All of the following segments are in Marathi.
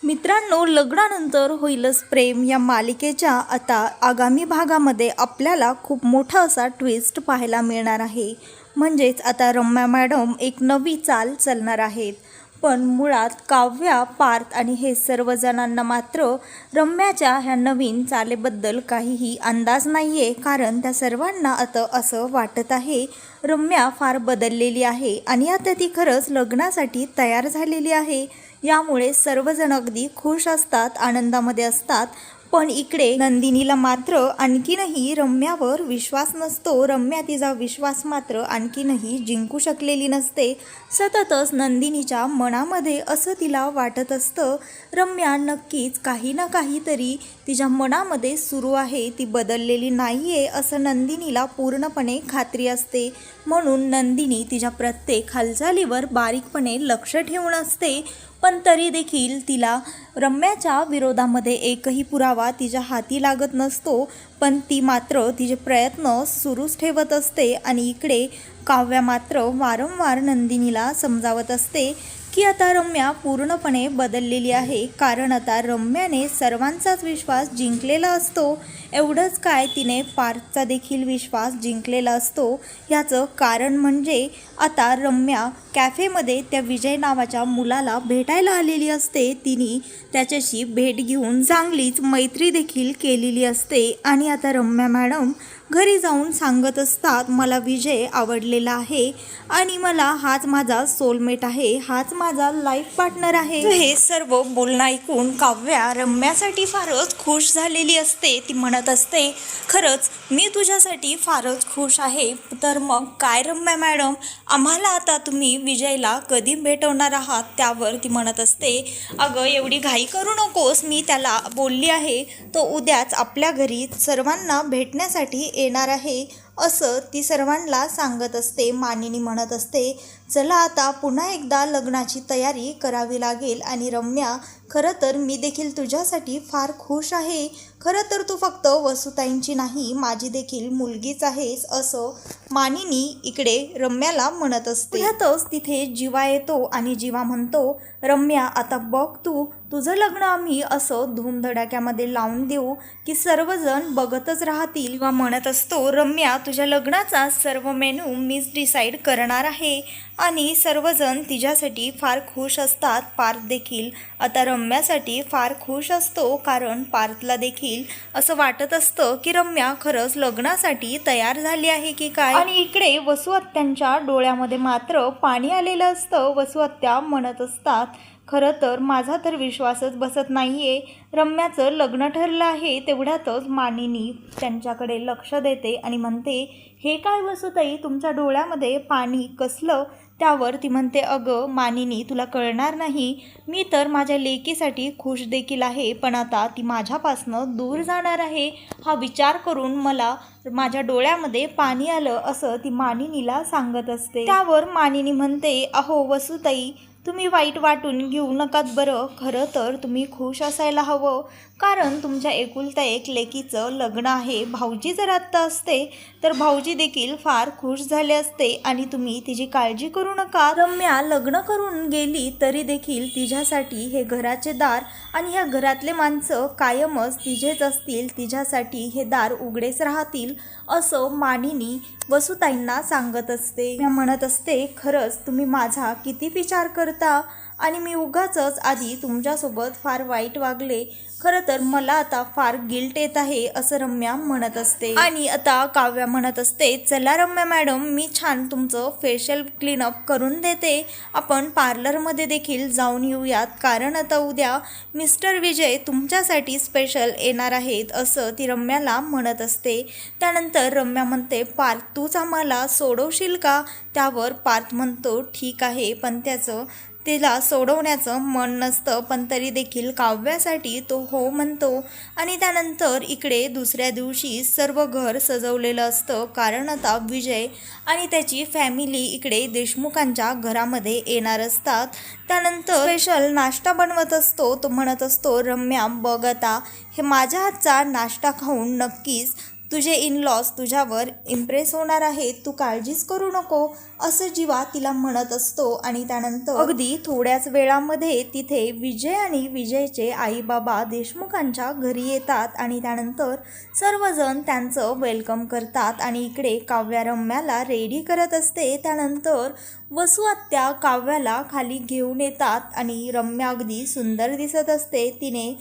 मित्रांनो, लग्नानंतर होईलच प्रेम या मालिकेच्या आता आगामी भागामध्ये आपल्याला खूप मोठा असा ट्विस्ट पाहायला मिळणार आहे। म्हणजेच आता रम्या मॅडम एक नवी चाल चालणार आहेत। पण मुळात काव्या, पार्थ आणि हे सर्वजणांना मात्र रम्याच्या ह्या नवीन चालेबद्दल काहीही अंदाज नाही आहे। कारण त्या सर्वांना आता असं वाटत आहे रम्या फार बदललेली आहे आणि आता ती खरंच लग्नासाठी तयार झालेली आहे। यामुळे सर्वजण अगदी खुश असतात, आनंदामध्ये असतात। पण इकडे नंदिनीला मात्र आणखीनही रम्यावर विश्वास नसतो। रम्या तिचा विश्वास मात्र आणखीनही जिंकू शकलेली नसते। सततच नंदिनीच्या मनामध्ये असं तिला वाटत असतं रम्या नक्कीच काही ना काहीतरी तिच्या मनामध्ये सुरू आहे, ती बदललेली नाही आहे असं नंदिनीला पूर्णपणे खात्री असते। म्हणून नंदिनी तिच्या प्रत्येक हालचालीवर बारीकपणे लक्ष ठेवून असते। पण तरी देखील तिला रम्याच्या विरोधामध्ये एकही पुरावा तिच्या हाती लागत नसतो। पण ती मात्र तिचे प्रयत्न सुरूच ठेवत असते आणि इकडे काव्या मात्र वारंवार नंदिनीला समजावत असते की आता रम्या पूर्णपणे बदललेली आहे। कारण आता रम्याने सर्वांचाच विश्वास जिंकलेला असतो। एवढंच काय, तिने पार्थचा देखील विश्वास जिंकलेला असतो। याचं कारण म्हणजे आता रम्या कॅफेमध्ये त्या विजय नावाच्या मुलाला भेटायला आलेली असते। तिने त्याच्याशी भेट घेऊन चांगलीच मैत्री देखील केलेली असते आणि आता रम्या मॅडम घरी जाऊन सांगत असतात मला विजय आवडलेला आहे आणि मला हाच माझा सोलमेट आहे, हाच माझा लाईफ पार्टनर आहे। हे सर्व बोलणं ऐकून काव्या रम्यासाठी फारच खुश झालेली असते। ती म्हणत असते खरंच मी तुझ्यासाठी फारच खुश आहे। तर मग काय रम्या मॅडम, आम्हाला आता तुम्ही विजयला कधी भेटवणार आहात? त्यावर ती म्हणत असते अगं एवढी घाई करू नकोस, मी त्याला बोलली आहे तो उद्याच आपल्या घरी सर्वांना भेटण्यासाठी येणार आहे असं ती सर्वांना सांगत असते। मानिनी म्हणत असते चला आता पुन्हा एकदा लग्नाची तयारी करावी लागेल आणि रम्या खरं तर मी देखील तुझ्यासाठी फार खुश आहे। खरं तर तू फक्त वसुताईंची नाही, माझी देखील मुलगीच आहेस असं मानिनी इकडे रम्याला म्हणत असते। त्यातच तिथे जीवा येतो आणि जीवा म्हणतो रम्या आता बघ तुझं लग्न आम्ही असं धूमधडाक्यामध्ये लावून देऊ की सर्वजण बघतच राहतील। जीवा म्हणत असतो रम्या तुझ्या लग्नाचा सर्व मेनू मीच डिसाईड करणार आहे आणि सर्वजण तिच्यासाठी फार खुश असतात। पार्थ देखील आता रम्यासाठी फार खुश असतो कारण पार्थला देखील असं वाटत असतं की रम्या खरंच लग्नासाठी तयार झाली आहे की काय। आणि इकडे वसू आत्यांच्या डोळ्यामध्ये मात्र पाणी आलेलं असतं। वसू आत्या म्हणत असतात खरं तर माझा तर विश्वासच बसत नाही आहे, रम्याचं लग्न ठरलं आहे। तेवढ्यातच मानिनी त्यांच्याकडे लक्ष देते आणि म्हणते हे काय वसुताई, तुमच्या डोळ्यामध्ये पाणी कसलं? त्यावर ती म्हणते अगं मानिनी तुला कळणार नाही, मी तर माझ्या लेकीसाठी खुश देखील आहे पण आता ती माझ्यापासनं दूर जाणार आहे हा विचार करून मला माझ्या डोळ्यामध्ये पाणी आलं असं ती मानिनीला सांगत असते। त्यावर मानिनी म्हणते अहो वसुताई तुम्ही वाईट वाटून घेऊ नकात बरं, खरं तर तुम्ही खुश असायला हवं कारण तुमच्या एकुलता एक लेकीचं लग्न आहे। भाऊजी जर आत्ता असते तर भाऊजी देखील फार खुश झाले असते आणि तुम्ही तिची काळजी करू नका। रम्या लग्न करून गेली तरी देखील तिच्यासाठी हे घराचे दार आणि ह्या घरातले माणसं कायमच तिचेच असतील, तिच्यासाठी हे दार उघडेच राहतील असं मानिनी वसुताईंना सांगत असते। मी म्हणत असते खरंच तुम्ही माझा किती विचार करता आणि मी उगाचच आधी तुमच्यासोबत फार वाईट वागले, खरं तर मला आता फार गिल्ट येत आहे असं रम्या म्हणत असते। आणि आता काव्या म्हणत असते चला रम्या मॅडम मी छान तुमचं फेशियल क्लीनअप करून देते, आपण पार्लरमध्ये देखील जाऊन येऊयात कारण आता उद्या मिस्टर विजय तुमच्यासाठी स्पेशल येणार आहेत असं ती रम्याला म्हणत असते। त्यानंतर रम्या म्हणते पार्थ तूच आम्हाला सोडवशील का? त्यावर पार्थ म्हणतो ठीक आहे, पण तिला सोडवण्याचं मन नसतं पण तरी देखील काव्यासाठी तो हो म्हणतो। आणि त्यानंतर इकडे दुसऱ्या दिवशी सर्व घर सजवलेलं असतं कारण आता विजय आणि त्याची फॅमिली इकडे देशमुखांच्या घरामध्ये येणार असतात। त्यानंतर स्पेशल नाश्ता बनवत असतो। तो म्हणत असतो रम्या बघ आता हे माझ्या हातचा नाश्ता खाऊन नक्कीच तुझे इन लॉज तुझ्यावर इम्प्रेस होणार आहेत, तू काळजीच करू नको, असं जीवा तिला म्हणत असतो. आणि त्यानंतर अगदी थोड्याच वेळामध्ये तिथे विजय आणि विजयचे आई बाबा देशमुखांच्या घरी येतात आणि त्यानंतर सर्वजण त्यांचं वेलकम करतात. आणि इकडे काव्या रम्याला रेडी करत असते. त्यानंतर वसू आत्या काव्याला खाली घेऊन येतात आणि रम्या अगदी सुंदर दिसत असते. तिने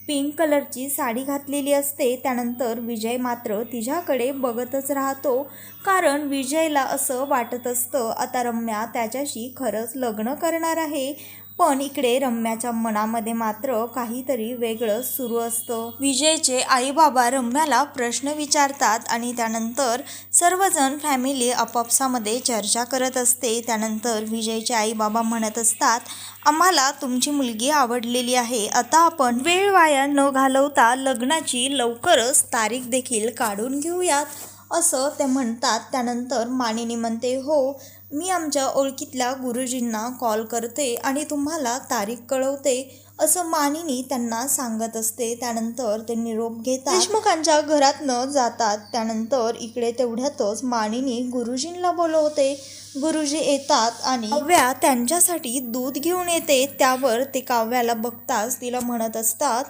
पिंक कलरची साडी घातलेली असते. त्यानंतर विजय मात्र तिच्याकडे बघतच राहतो, कारण विजयला असं वाटत असतं आता रम्या त्याच्याशी खरंच लग्न करणार आहे. पण इकडे रम्याच्या मनामध्ये मात्र काहीतरी वेगळंच सुरू असतं. विजयचे आई बाबा रम्याला प्रश्न विचारतात आणि त्यानंतर सर्वजण फॅमिली आपापसामध्ये चर्चा करत असते. त्यानंतर विजयचे आई बाबा म्हणत असतात, आम्हाला तुमची मुलगी आवडलेली आहे, आता आपण वेळ वाया न घालवता लग्नाची लवकरच तारीख देखील काढून घेऊयात, असं ते म्हणतात. त्यानंतर मानिनी म्हणते, हो मी आमच्या ओळखीतल्या गुरुजींना कॉल करते आणि तुम्हाला तारीख कळवते, असं मानिनी त्यांना सांगत असते. त्यानंतर ते निरोप घेतात, देशमुखांच्या घरात न जातात. त्यानंतर इकडे तेवढ्यातच मानिनी गुरुजींना बोलवते. गुरुजी येतात आणि काव्या त्यांच्यासाठी दूध घेऊन येते. त्यावर ते काव्याला बघताच तिला म्हणत असतात,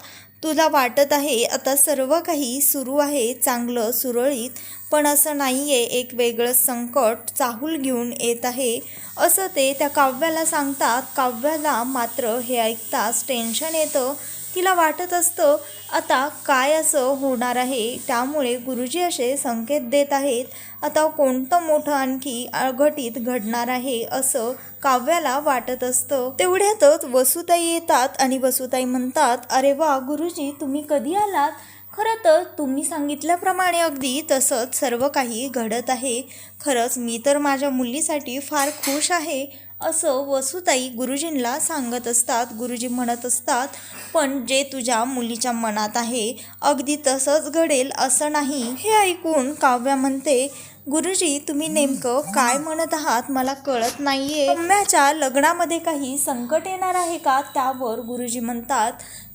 तुला वाटत आहे आता सर्व काही सुरू आहे चांगलं सुरळीत, पण असं नाही आहे, एक वेगळं संकट चाहूल घेऊन येत आहे, असं ते त्या काव्याला सांगतात. काव्याला मात्र हे ऐकताच टेन्शन येतं. तिला वाटत असतं आता काय असं होणार आहे, त्यामुळे गुरुजी असे संकेत देत आहेत, आता कोणतं मोठं आणखी अघटित घडणार आहे असं काव्याला वाटत असतं. तेवढ्यातच वसुताई येतात आणि वसुताई म्हणतात, अरे वा गुरुजी तुम्ही कधी आलात, खरं तर तुम्ही सांगितल्याप्रमाणे अगदी तसंच सर्व काही घडत आहे, खरंच मी तर माझ्या मुलीसाठी फार खुश आहे, असं वसुताई गुरुजींना सांगत असतात. गुरुजी म्हणत असतात, पण जे तुझ्या मुलीच्या मनात आहे अगदी तसंच घडेल असं नाही. हे ऐकून काव्या म्हणते, गुरुजी तुम्ही नेमकं काय म्हणत आहात मला कळत नाहीये, रम्याच्या लग्नामध्ये काही संकट येणार आहे का? त्यावर गुरुजी म्हणतात,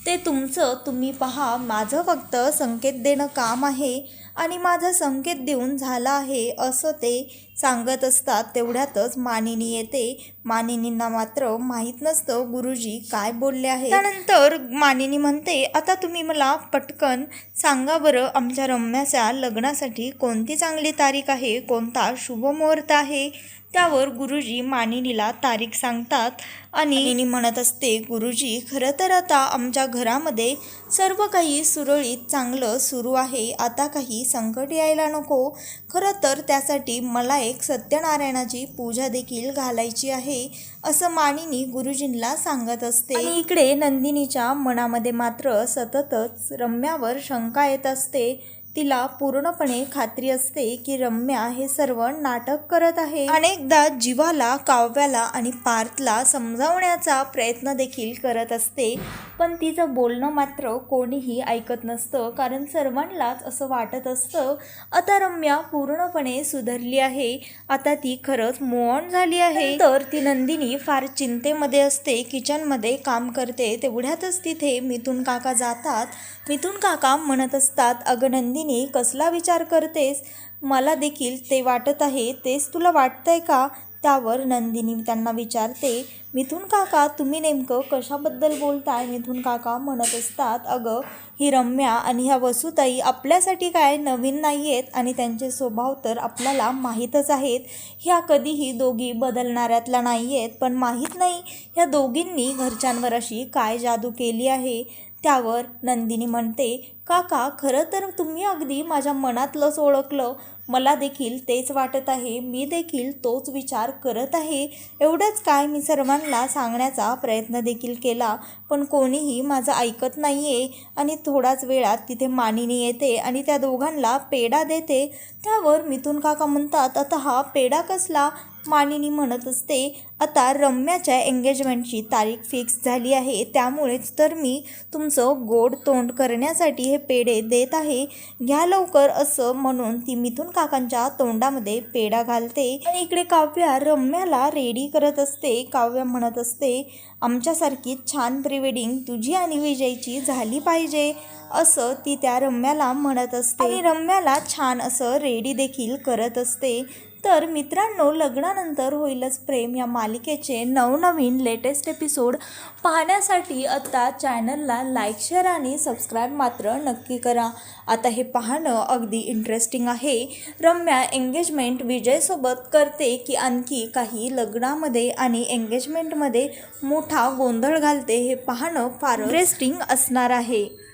ते तुमचं तुम्ही पहा, माझं फक्त संकेत देणं काम आहे आणि माझा संकेत देऊन झाला आहे, असं ते सांगत असतात. तेवढ्यातच मानिनी येते. मानिनींना मात्र माहीत नसतं गुरुजी काय बोलले आहे. त्यानंतर मानिनी म्हणते, आता तुम्ही मला पटकन सांगा बरं, आमच्या रम्याच्या लग्नासाठी कोणती चांगली तारीख आहे, कोणता शुभमुहूर्त आहे? त्यावर गुरुजी मानिनीला तारीख सांगतात आणि मानिनी म्हणत असते, गुरुजी खरं तर आता आमच्या घरामध्ये सर्व काही सुरळीत चांगलं सुरू आहे, आता काही संकट यायला नको, खरं तर त्यासाठी मला एक सत्यनारायणाची पूजा देखील घालायची आहे, असं मानिनी गुरुजींना सांगत असते. आणि इकडे नंदिनीच्या मनामध्ये मात्र सततच रम्यावर शंका येत असते. तिला पूर्णपणे खात्री असते की रम्या हे सर्व नाटक करत आहे. अनेकदा जीवाला, काव्याला आणि पार्थला समजावण्याचा प्रयत्न देखील करत असते, पण तिचं बोलणं मात्र कोणीही ऐकत नसतं, कारण सर्वांनाच असं वाटत असतं आता रम्या पूर्णपणे सुधारली आहे, आता ती खरंच मूव्ह ऑन झाली आहे. तर ती नंदिनी फार चिंतेमध्ये असते, किचनमध्ये काम करते. तेवढ्यातच तिथे मिथुन काका जातात. मिथुन काका म्हणत असतात, अगं नंदिनी कसला विचार करतेस, मला देखील ते वाटत आहे, तेच तुला वाटतंय का? त्यावर नंदिनी त्यांना विचारते, मिथुन काका तुम्ही नेमकं कशाबद्दल बोलताय? मिथुन काका म्हणत असतात, अगं ही रम्या आणि ह्या वसुताई आपल्यासाठी काय नवीन नाही आहेत आणि त्यांचे स्वभाव तर आपल्याला माहीतच आहेत, ह्या कधीही दोघी बदलणाऱ्यातल्या नाही आहेत, पण माहीत नाही ह्या दोघींनी घरच्यांवर अशी काय जादू केली आहे. त्यावर नंदिनी म्हणते, काका खरं तर तुम्ही अगदी माझ्या मनातलंच ओळखलं, मला देखील तेच वाटत आहे, मी देखील तोच विचार करत आहे, एवढंच काय मी सर्वांना सांगण्याचा प्रयत्न देखील केला, पण कोणीही माझं ऐकत नाही आहे. आणि थोड्याच वेळात तिथे मानिनी येते आणि त्या दोघांना पेढा देते. त्यावर मिथुन काका म्हणतात, आता हा पेढा कसला? मानिनी म्हणत असते, आता रम्याच्या एंगेजमेंटची तारीख फिक्स झाली आहे, त्यामुळेच तर मी तुमचं गोड तोंड करण्यासाठी हे पेढे देत आहे, घ्या लवकर असं म्हणून ती मिथुन काकांच्या तोंडामध्ये पेढा घालते. आणि इकडे काव्या रम्याला रेडी करत असते. काव्या म्हणत असते, आमच्यासारखी छान प्रीवेडिंग तुझी आणि विजयची झाली पाहिजे असं ती त्या रम्याला म्हणत असते आणि रम्याला छान असं रेडी देखील करत असते. तर मित्रांनो, लग्नानंतर होईलच प्रेम या मालिकेचे नवनवीन लेटेस्ट एपिसोड पाहण्यासाठी आता चॅनलला लाईक, शेअर आणि सबस्क्राईब मात्र नक्की करा. आता हे पाहणं अगदी इंटरेस्टिंग आहे. रम्या एंगेजमेंट विजयसोबत करते की आणखी काही लग्नामध्ये आणि एंगेजमेंटमध्ये मोठा गोंधळ घालते, हे पाहणं फार इंटरेस्टिंग असणार आहे.